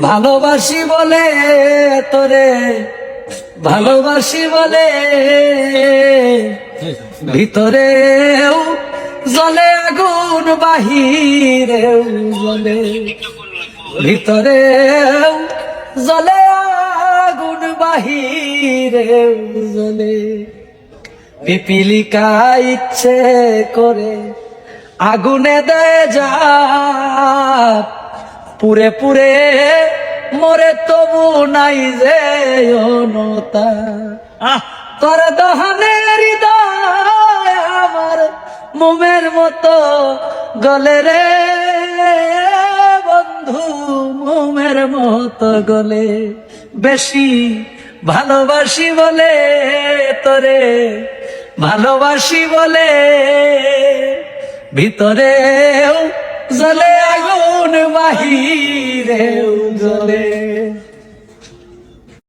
ভালোবাসি বলে তোরে, ভালোবাসি বলে ভিতরেও জ্বলে আগুন, বাহিরেও জ্বলে, ভিতরেও জ্বলে আগুন, বাহিরেও জ্বলে। পিপিলিকা ইচ্ছে করে আগুনে দেয় জাপ, পুরে পুরে মরে তবু নাই যে অনতা। তোর দহনে হৃদয় আমার মোমের মতো গলে রে বন্ধু, মোমের মতো গলে। বেশি ভালোবাসি বলে তোরে, ভালোবাসি বলে ভিতরেও জ্বলে আগুন, বাহিরেও জ্বলে।